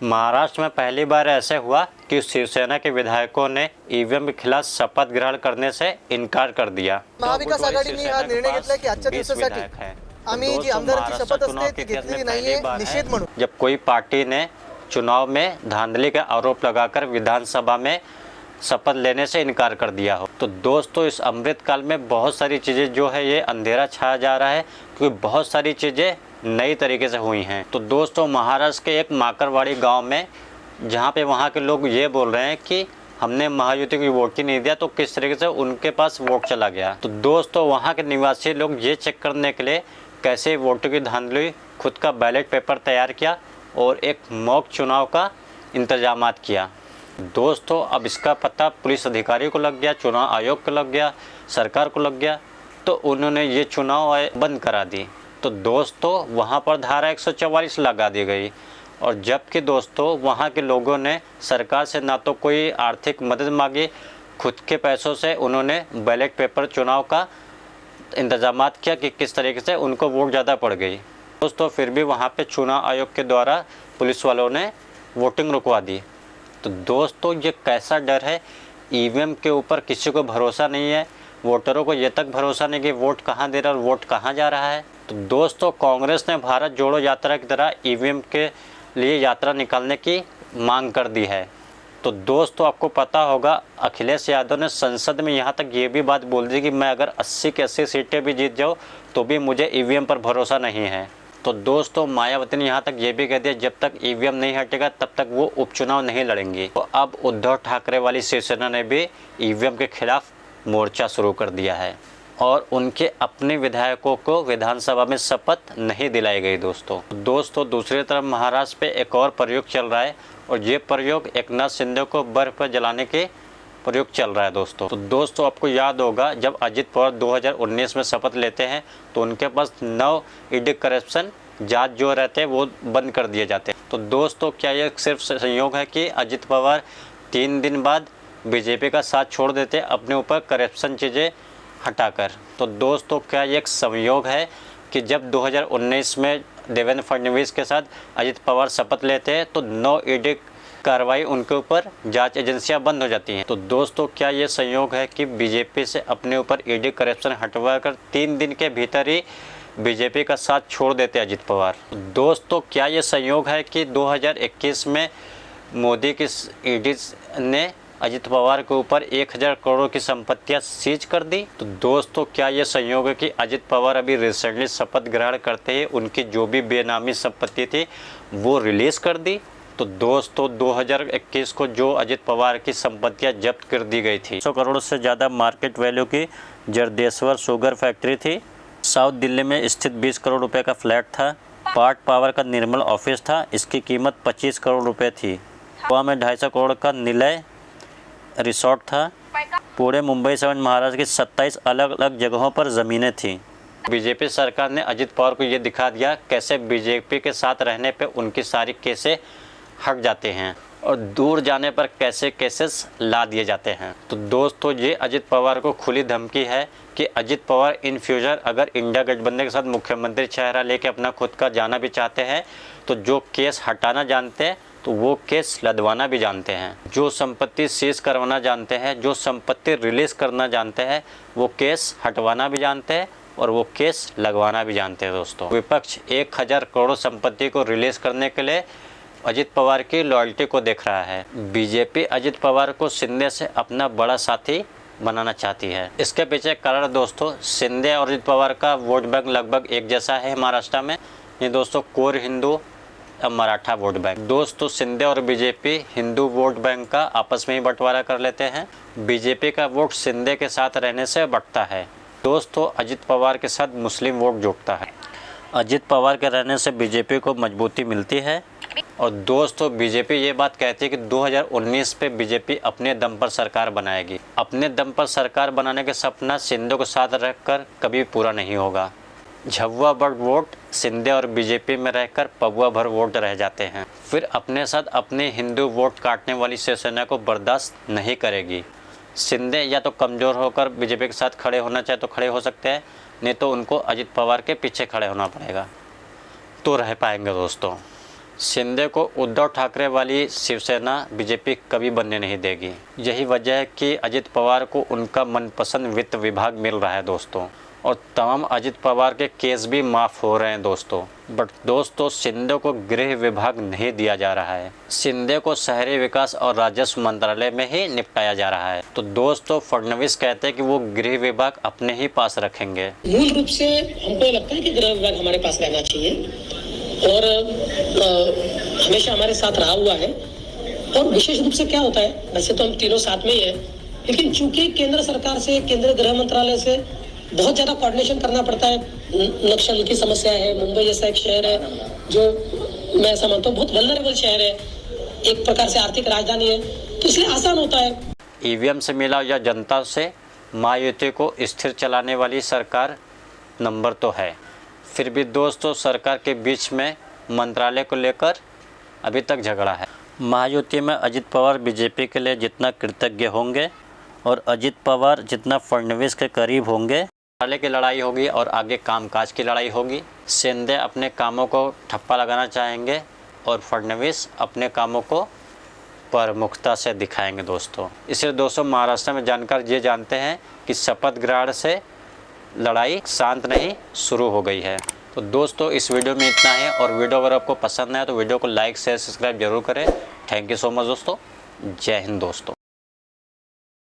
महाराष्ट्र में पहली बार ऐसे हुआ कि शिवसेना के विधायकों ने ईवीएम के खिलाफ शपथ ग्रहण करने से इनकार कर दिया। महाविकास आघाडीने हा निर्णय घेतला की आजच्या दिवसासाठी आम्ही जी आमदारांची शपथ असते ती घेतलेली नाहीये निषेध म्हणून। जब कोई पार्टी ने चुनाव में धांधली का आरोप लगाकर विधानसभा में शपथ लेने से इनकार कर दिया हो, तो दोस्तों इस अमृतकाल में बहुत सारी चीज़ें जो है ये अंधेरा छाया जा रहा है, क्योंकि बहुत सारी चीज़ें नई तरीके से हुई हैं। तो दोस्तों महाराष्ट्र के एक माकरवाड़ी गांव में जहां पे वहां के लोग ये बोल रहे हैं कि हमने महायुति को वोट ही नहीं दिया, तो किस तरीके से उनके पास वोट चला गया। तो दोस्तों वहां के निवासी लोग ये चेक करने के लिए कैसे वोटों की धांधली, खुद का बैलेट पेपर तैयार किया और एक मॉक चुनाव का इंतजाम किया। दोस्तों अब इसका पता पुलिस अधिकारी को लग गया, चुनाव आयोग को लग गया, सरकार को लग गया, तो उन्होंने ये चुनाव बंद करा दी। तो दोस्तों वहाँ पर धारा 144 लगा दी गई, और जबकि दोस्तों वहाँ के लोगों ने सरकार से ना तो कोई आर्थिक मदद मांगी, खुद के पैसों से उन्होंने बैलेट पेपर चुनाव का इंतजाम किया कि किस तरीके से उनको वोट ज़्यादा पड़ गई। दोस्तों फिर भी वहाँ पे चुनाव आयोग के द्वारा पुलिस वालों ने वोटिंग रुकवा दी। तो दोस्तों ये कैसा डर है, ईवीएम के ऊपर किसी को भरोसा नहीं है, वोटरों को ये तक भरोसा नहीं कि वोट कहाँ दे रहा है और वोट कहाँ जा रहा है। तो दोस्तों कांग्रेस ने भारत जोड़ो यात्रा की तरह ईवीएम के लिए यात्रा निकालने की मांग कर दी है। तो दोस्तों आपको पता होगा अखिलेश यादव ने संसद में यहाँ तक ये भी बात बोल दी कि मैं अगर 80 की 80 सीटें भी जीत जाऊँ तो भी मुझे ईवीएम पर भरोसा नहीं है। तो दोस्तों मायावती ने यहाँ तक ये भी कह दिया जब तक ईवीएम नहीं हटेगा तब तक वो उपचुनाव नहीं लड़ेंगी। तो अब उद्धव ठाकरे वाली शिवसेना ने भी ईवीएम के खिलाफ मोर्चा शुरू कर दिया है और उनके अपने विधायकों को विधानसभा में शपथ नहीं दिलाई गई। दोस्तों दूसरी तरफ महाराष्ट्र पे एक और प्रयोग चल रहा है, और ये प्रयोग एकनाथ शिंदे को बर्फ पर जलाने के प्रयोग चल रहा है। दोस्तों आपको याद होगा जब अजित पवार 2019 में शपथ लेते हैं तो उनके पास 9 ईडी करप्शन जांच जो रहते हैं वो बंद कर दिए जाते हैं। तो दोस्तों क्या ये सिर्फ संयोग है कि अजित पवार 3 दिन बाद बीजेपी का साथ छोड़ देते अपने ऊपर करप्शन चीज़ें हटाकर? तो दोस्तों क्या ये एक संयोग है कि जब 2019 में देवेंद्र फडणवीस के साथ अजित पवार शपथ लेते हैं तो 9 ईडी कार्रवाई उनके ऊपर जांच एजेंसियां बंद हो जाती हैं। तो दोस्तों क्या ये संयोग है कि बीजेपी से अपने ऊपर ईडी करप्शन हटवा कर 3 दिन के भीतर ही बीजेपी का साथ छोड़ देते अजित पवार? दोस्तों क्या ये संयोग है कि 2021 में मोदी की ईडी ने अजित पवार के ऊपर 1000 करोड़ की संपत्तियां सीज कर दी? तो दोस्तों क्या ये संयोग है कि अजित पवार अभी रिसेंटली शपथ ग्रहण करते ही उनकी जो भी बेनामी संपत्ति थी वो रिलीज़ कर दी? तो दोस्तों 2021 को जो अजित पवार की संपत्तियां जब्त कर दी गई थी, 100 करोड़ से ज़्यादा मार्केट वैल्यू की जरदेश्वर शुगर फैक्ट्री थी, साउथ दिल्ली में स्थित 20 करोड़ रुपए का फ्लैट था, पार्ट पावर का निर्मल ऑफिस था, इसकी कीमत 25 करोड़ रुपए थी, गोवा में 250 करोड़ का निलय रिसोर्ट था, पूरे मुंबई समेत महाराष्ट्र की 27 अलग अलग जगहों पर ज़मीनें थीं। बीजेपी सरकार ने अजित पवार को ये दिखा दिया कैसे बीजेपी के साथ रहने पे उनकी सारी केसें हट जाते हैं और दूर जाने पर कैसे केसेस ला दिए जाते हैं। तो दोस्तों ये अजित पवार को खुली धमकी है कि अजित पवार इन फ्यूचर अगर इंडिया गठबंधन के साथ मुख्यमंत्री चेहरा लेके अपना खुद का जाना भी चाहते हैं तो जो केस हटाना जानते हैं तो वो केस लदवाना भी जानते हैं, जो संपत्ति सीज करवाना जानते हैं, जो संपत्ति रिलीज़ करना जानते हैं, वो केस हटवाना भी जानते हैं और वो केस लगवाना भी जानते हैं। दोस्तों विपक्ष 1000 करोड़ संपत्ति को रिलीज़ करने के लिए अजित पवार की लॉयल्टी को देख रहा है। बीजेपी अजित पवार को शिंदे से अपना बड़ा साथी बनाना चाहती है। इसके पीछे कारण दोस्तों शिंदे और अजित पवार का वोट बैंक लगभग एक जैसा है महाराष्ट्र में। ये दोस्तों core Hindu Maratha vote bank. दोस्तों शिंदे और बीजेपी हिंदू वोट बैंक का आपस में ही बंटवारा कर लेते हैं। बीजेपी का वोट शिंदे के साथ रहने से बढ़ता है। दोस्तों अजित पवार के साथ मुस्लिम वोट जुड़ता है। अजित पवार के रहने से बीजेपी को मजबूती मिलती है। और दोस्तों बीजेपी ये बात कहती है कि 2019 पे बीजेपी अपने दम पर सरकार बनाएगी। अपने दम पर सरकार बनाने का सपना शिंदे को साथ रखकर कभी पूरा नहीं होगा। झव्वा भर वोट शिंदे और बीजेपी में रहकर पबुआ भर वोट रह जाते हैं, फिर अपने साथ अपने हिंदू वोट काटने वाली शिवसेना को बर्दाश्त नहीं करेगी। शिंदे या तो कमज़ोर होकर बीजेपी के साथ खड़े होना चाहे तो खड़े हो सकते हैं, नहीं तो उनको अजित पवार के पीछे खड़े होना पड़ेगा तो रह पाएंगे। दोस्तों शिंदे को उद्धव ठाकरे वाली शिवसेना बीजेपी कभी बनने नहीं देगी। यही वजह है कि अजित पवार को उनका मनपसंद वित्त विभाग मिल रहा है दोस्तों, और तमाम अजित पवार के केस भी माफ़ हो रहे हैं दोस्तों। बट दोस्तों शिंदे को गृह विभाग नहीं दिया जा रहा है, शिंदे को शहरी विकास और राजस्व मंत्रालय में ही निपटाया जा रहा है। तो दोस्तों फडणवीस कहते हैं कि वो गृह विभाग अपने ही पास रखेंगे। मूल रूप से हमको लगता है कि गृह विभाग हमारे पास रहना चाहिए और हमेशा हमारे साथ रहा हुआ है। और विशेष रूप से क्या होता है, वैसे तो हम तीनों साथ में ही है, लेकिन चूंकि केंद्र सरकार से, केंद्रीय गृह मंत्रालय से बहुत ज़्यादा कोऑर्डिनेशन करना पड़ता है। नक्सल की समस्या है, मुंबई जैसा एक शहर है जो मैं ऐसा मानता हूँ बहुत वल्नरेबल शहर है, एक प्रकार से आर्थिक राजधानी है, तो इसलिए आसान होता है। ईवीएम से मिला या जनता से महायुति को स्थिर चलाने वाली सरकार नंबर तो है, फिर भी दोस्तों सरकार के बीच में मंत्रालय को लेकर अभी तक झगड़ा है। महायुति में अजित पवार बीजेपी के लिए जितना कृतज्ञ होंगे और अजित पवार जितना फडणवीस के करीब होंगे, मंत्रालय की लड़ाई होगी और आगे कामकाज की लड़ाई होगी। शिंदे अपने कामों को ठप्पा लगाना चाहेंगे और फडणवीस अपने कामों को प्रमुखता से दिखाएंगे दोस्तों। इसलिए दोस्तों महाराष्ट्र में जानकार ये जानते हैं कि शपथ ग्रहण से लड़ाई शांत नहीं शुरू हो गई है। तो दोस्तों इस वीडियो में इतना है, और वीडियो अगर आपको पसंद आए तो वीडियो को लाइक शेयर सब्सक्राइब जरूर करें। थैंक यू सो मच दोस्तों। जय हिंद दोस्तों।